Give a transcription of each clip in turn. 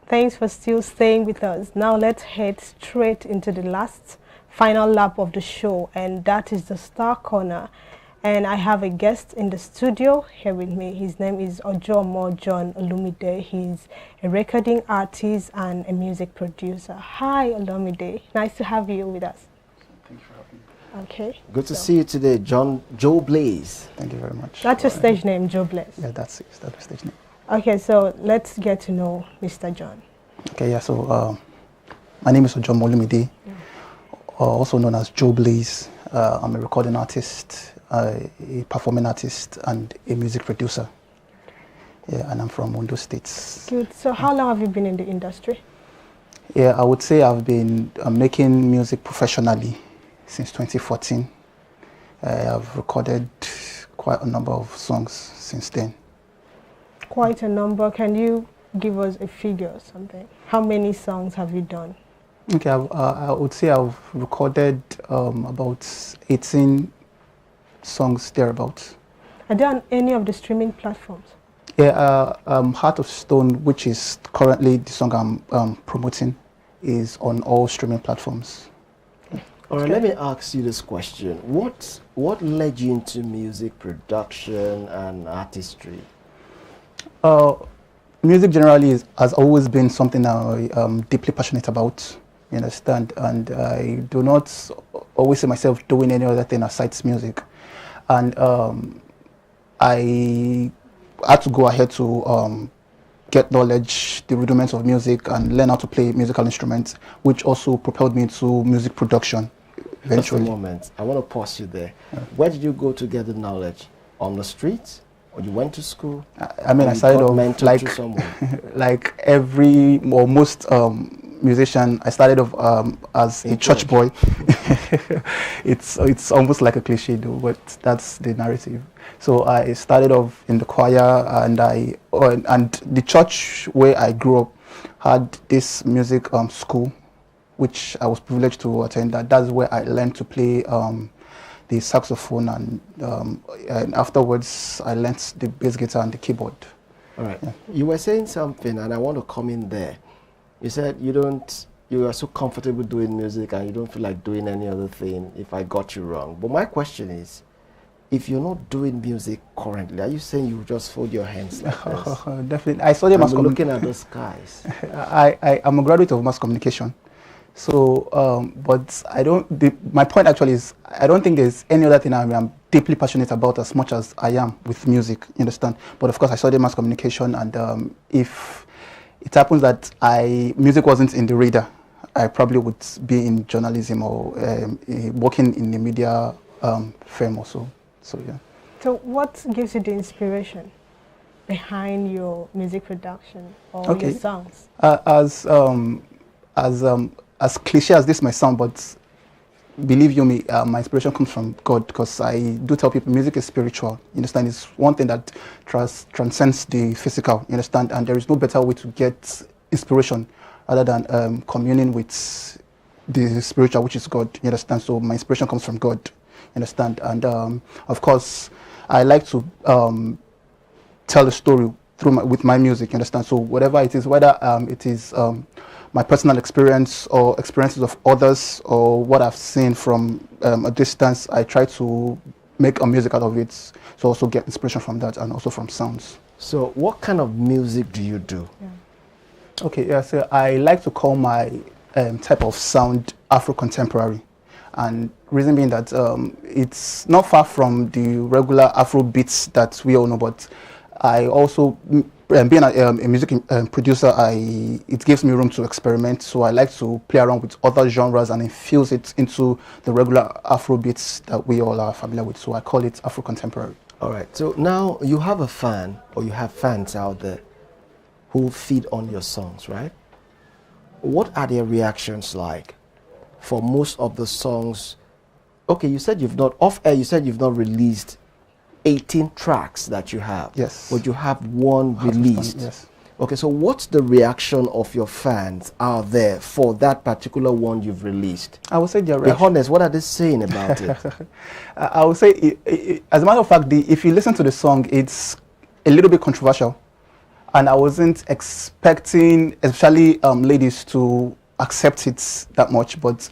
Thanks for still staying with us. Now let's head straight into the last final lap of the show, and that is the Star Corner. And I have a guest in the studio here with me. His name is Joh Olumide. He's a recording artist and a music producer. Hi, Olumide. Nice to have you with us. Thank you for having me. Okay. Good to see you today, Joh Blaze. Thank you very much. That's your stage name, Joh Blaze? Yeah, that's the stage name. Okay, so let's get to know Mr. John. Okay, yeah, so my name is Joh Olumide, also known as Joh Blaze. I'm a recording artist, a performing artist, and a music producer. Yeah, and I'm from Ondo State. Good. So how long have you been in the industry? Yeah, I would say I've been making music professionally since 2014. I've recorded quite a number of songs since then. Quite a number. Can you give us a figure or something? How many songs have you done? Okay, I would say I've recorded about 18 songs thereabouts. Are they on any of the streaming platforms? Yeah, Heart of Stone, which is currently the song I'm promoting, is on all streaming platforms. All right, let me ask you this question. What led you into music production and artistry? Music generally has always been something I'm deeply passionate about, you understand, and I do not always see myself doing any other thing aside music. And I had to go ahead to get knowledge, the rudiments of music, and learn how to play musical instruments, which also propelled me into music production eventually. Just a moment, I want to pause you there. Yeah. Where did you go to get the knowledge? On the streets? Or you went to school? I mean, I started off like every or most musician. I started off as a church boy. It's almost like a cliche though, but that's the narrative. So I started off in the choir, and and the church where I grew up had this music school, which I was privileged to attend. That's where I learned to play the saxophone, and afterwards I learned the bass guitar and the keyboard. All right. Yeah. You were saying something, and I want to come in there. You said you are so comfortable doing music and you don't feel like doing any other thing, if I got you wrong. But my question is, if you're not doing music currently, are you saying you just fold your hands like this? Definitely. I studied mass communication. Looking at the skies. I'm a graduate of mass communication. So, but my point actually is, I don't think there's any other thing I'm deeply passionate about as much as I am with music, you understand? But of course, I studied mass communication, and if it happens that music wasn't in the radar, I probably would be in journalism or working in the media firm also. So, yeah. So what gives you the inspiration behind your music production or your songs? As cliche as this might sound, but believe you me, my inspiration comes from God, because I do tell people music is spiritual. You understand? It's one thing that transcends the physical. You understand? And there is no better way to get inspiration other than communing with the spiritual, which is God. You understand? So my inspiration comes from God. You understand? And of course, I like to tell a story with my music. You understand? So whatever it is, whether it is my personal experience or experiences of others or what I've seen from a distance, I try to make a music out of it, so also get inspiration from that and also from sounds. So what kind of music do you do? Yeah. Okay, yeah, so I like to call my type of sound Afro-contemporary, and reason being that it's not far from the regular Afro beats that we all know, but I also, being a music producer, it gives me room to experiment. So I like to play around with other genres and infuse it into the regular Afro beats that we all are familiar with. So I call it Afro contemporary. All right. So now you have a fan, or you have fans out there who feed on your songs, right? What are their reactions like for most of the songs? Okay, you said you've not off air. You said you've not released 18 tracks that you have. Yes. But you have one released. Yes. Okay, so what's the reaction of your fans out there for that particular one you've released? I would say they're Be honest, what are they saying about it? I would say, as a matter of fact, if you listen to the song, it's a little bit controversial. and I wasn't expecting, especially ladies, to accept it that much, but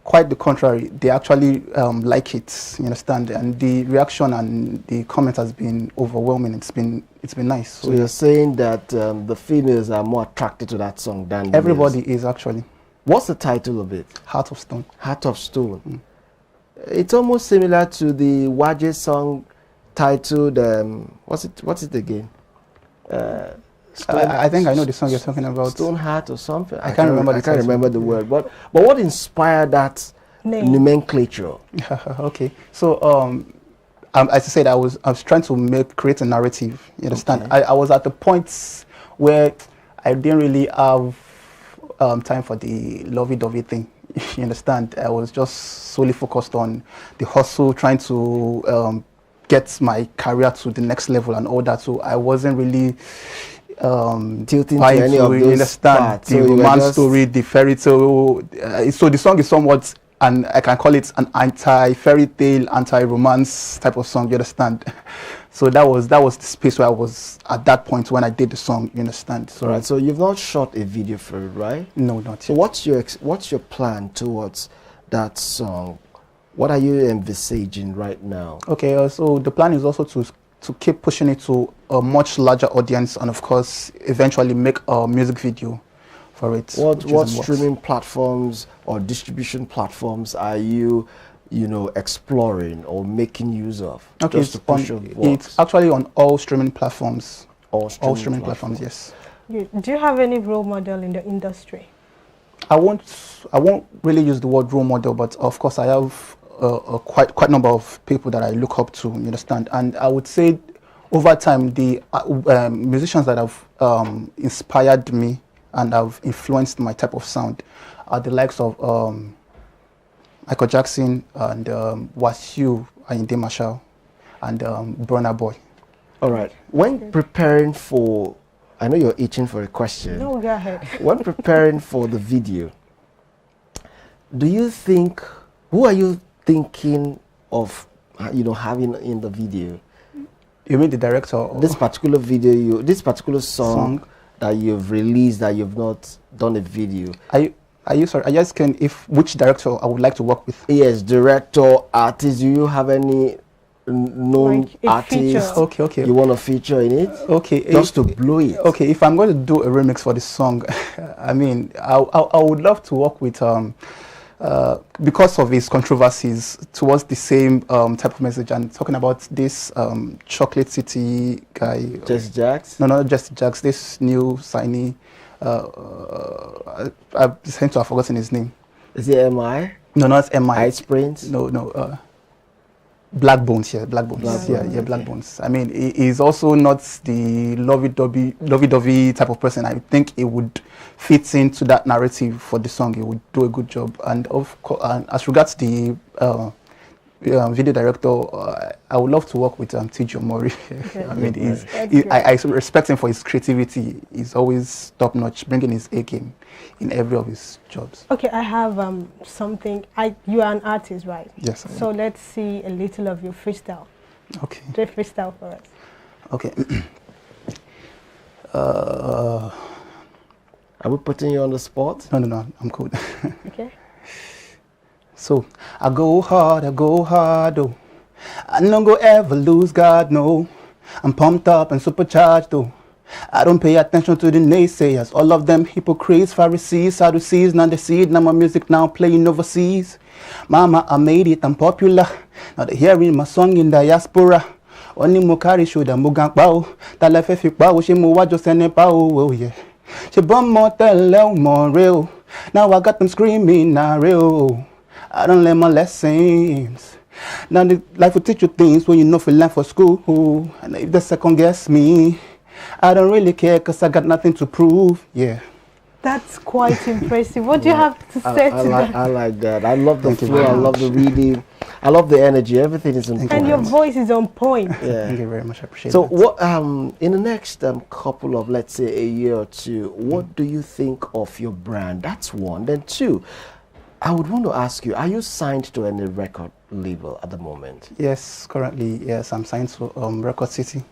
quite the contrary, they actually like it, you understand, and the reaction and the comment has been overwhelming. It's been nice. So you're saying that the females are more attracted to that song than everybody is actually. What's the title of it? Heart of Stone. Heart of Stone. It's almost similar to the Waje song titled what's it again? I think I know the song you're talking about. Stone Heart or something. I can't remember the word. But what inspired that nomenclature? Okay, so as I said, I was trying to create a narrative. You understand? Okay. I was at the point where I didn't really have time for the lovey-dovey thing. You understand? I was just solely focused on the hustle, trying to get my career to the next level and all that. So I wasn't really tilting to any of those understand parts. The romance story, the fairy tale. So the song is somewhat, and I can call it an anti-fairy tale, anti-romance type of song. You understand? So that was the space where I was at that point when I did the song. You understand? So right. So you've not shot a video for it, right? No, not so yet. What's your plan towards that song? What are you envisaging right now? Okay, so the plan is also to keep pushing it to a much larger audience, and of course eventually make a music video for it. What streaming platforms or distribution platforms are you exploring or making use of? Okay, it's actually on all streaming platforms. All streaming platforms, yes. Do you have any role model in the industry? I won't really use the word role model, but of course I have quite a number of people that I look up to, you understand, and I would say over time the musicians that have inspired me and have influenced my type of sound are the likes of Michael Jackson and Wasiu Ayinde Marshall and Burna Boy. All right. When preparing for, I know you're itching for a question. No, go ahead. When preparing for the video, do you think, who are you thinking of, having in the video? You mean the director? Or this particular video, this particular song that you've released, that you've not done a video. Are you sorry? I just can which director I would like to work with? Yes, director, artist. Do you have any known artists? Okay. You want to feature in it? Okay. Just to blow it. Okay, if I'm going to do a remix for this song, I mean, I would love to work with because of his controversies towards the same type of message. I'm talking about this Chocolate City guy. Jesse Jax? No, not Jesse Jax. This new signee. I seem to have forgotten his name. Is it M.I.? No, not M.I. Ice Prince? No. Black Bones, yeah, Black Bones. Black Bones. I mean, he's also not the lovey-dovey type of person. I think he would fit into that narrative for the song. He would do a good job. And of course, as regards the video director, I would love to work with Joh Mori. Okay. I mean, I respect him for his creativity. He's always top notch, bringing his A game in every of his jobs. Okay, I have something. You are an artist, right? Yes. So let's see a little of your freestyle. Okay. Do a freestyle for us. Okay. Are we putting you on the spot? No, I'm cool. Okay. So, I go hard, oh. I don't go ever lose God, no. I'm pumped up and supercharged, though. I don't pay attention to the naysayers. All of them hypocrites, Pharisees, Sadducees. Now they see it, now my music now playing overseas. Mama, I made it, I'm popular. Now they hearing my song in diaspora. Oni mo carry shoulder, mo gang pao. Ta la fe fi pao, she mo wa just send pao, oh yeah. She bum more tell more real. Now I got them screaming, nah real. I don't learn my lessons. Now the life will teach you things when you know for learn for school. And if they second guess me, I don't really care because I got nothing to prove. Yeah. That's quite impressive. What do you have to say to that? I like that. I love the flow. I love the reading. I love the energy. Everything is on point. And your voice is on point. Yeah. Thank you very much. I appreciate it. So what in the next couple of, let's say, a year or two, what do you think of your brand? That's one. Then two, I would want to ask you, are you signed to any record label at the moment? Yes, currently, yes, I'm signed to Record City.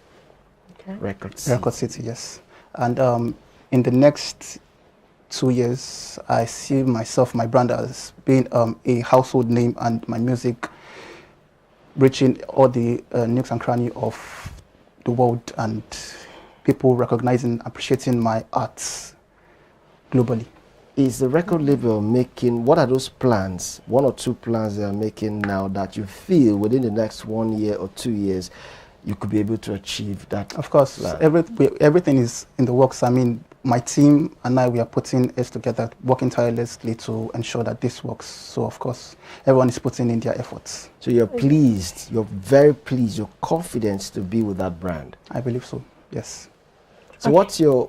Okay. Record City, yes. And in the next 2 years, I see myself, my brand, as being a household name, and my music reaching all the nooks and crannies of the world, and people recognizing, appreciating my arts globally. Is the record label making, what are those plans, 1 or 2 plans they are making now that you feel within the next 1 year or 2 years you could be able to achieve that? Of course, everything is in the works. I mean, my team and I, we are putting it together, working tirelessly to ensure that this works. So, of course, everyone is putting in their efforts. So you're pleased, you're very pleased, you're confident to be with that brand? I believe so, yes. So what's your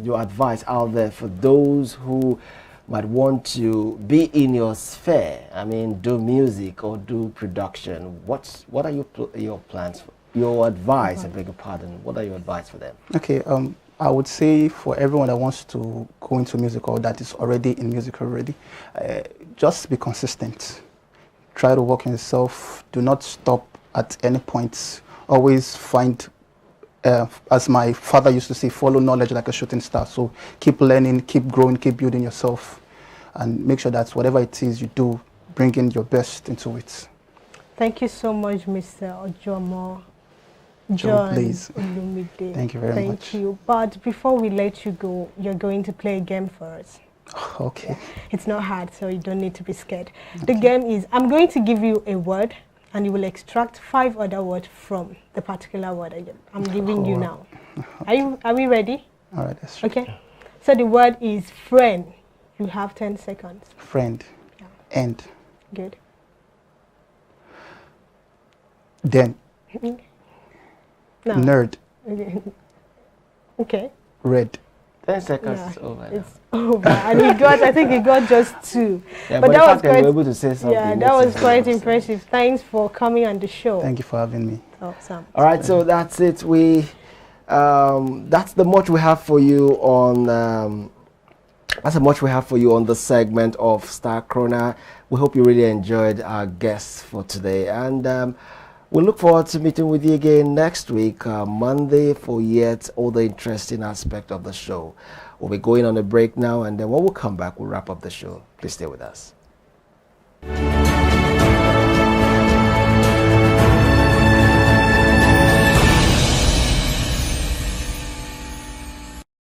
your advice out there for those who might want to be in your sphere? I mean, do music or do production. What are your plans? Your advice, I beg your pardon. What are your advice for them? Okay, I would say for everyone that wants to go into music or that is already in music already, just be consistent. Try to work on yourself. Do not stop at any point. Always find, as my father used to say, follow knowledge like a shooting star. So keep learning, keep growing, keep building yourself, and make sure that whatever it is you do, bring in your best into it. Thank you so much, Mr. Joh Blaze. Thank you very much. Thank you. But before we let you go, you're going to play a game for us. Okay. Yeah. It's not hard, so you don't need to be scared. Okay. The game is, I'm going to give you a word, and you will extract 5 other words from the particular word I'm giving you now. Are we ready? All right, that's okay. So the word is friend. You have 10 seconds. Friend. Yeah. End. Good. Then. No. Nerd. Okay. Red. 10 seconds yeah, is over. It's over. And he got, I think he got just 2. Yeah, but that was quite, able to say something. Yeah, that was quite impressive. Thanks for coming on the show. Thank you for having me. Awesome. All right, so that's it. That's the much we have for you on. That's how much we have for you on the segment of Star Corner. We hope you really enjoyed our guests for today, and we look forward to meeting with you again next week, Monday, for yet all the interesting aspect of the show. We'll be going on a break now, and then when we come back, we'll wrap up the show. Please stay with us.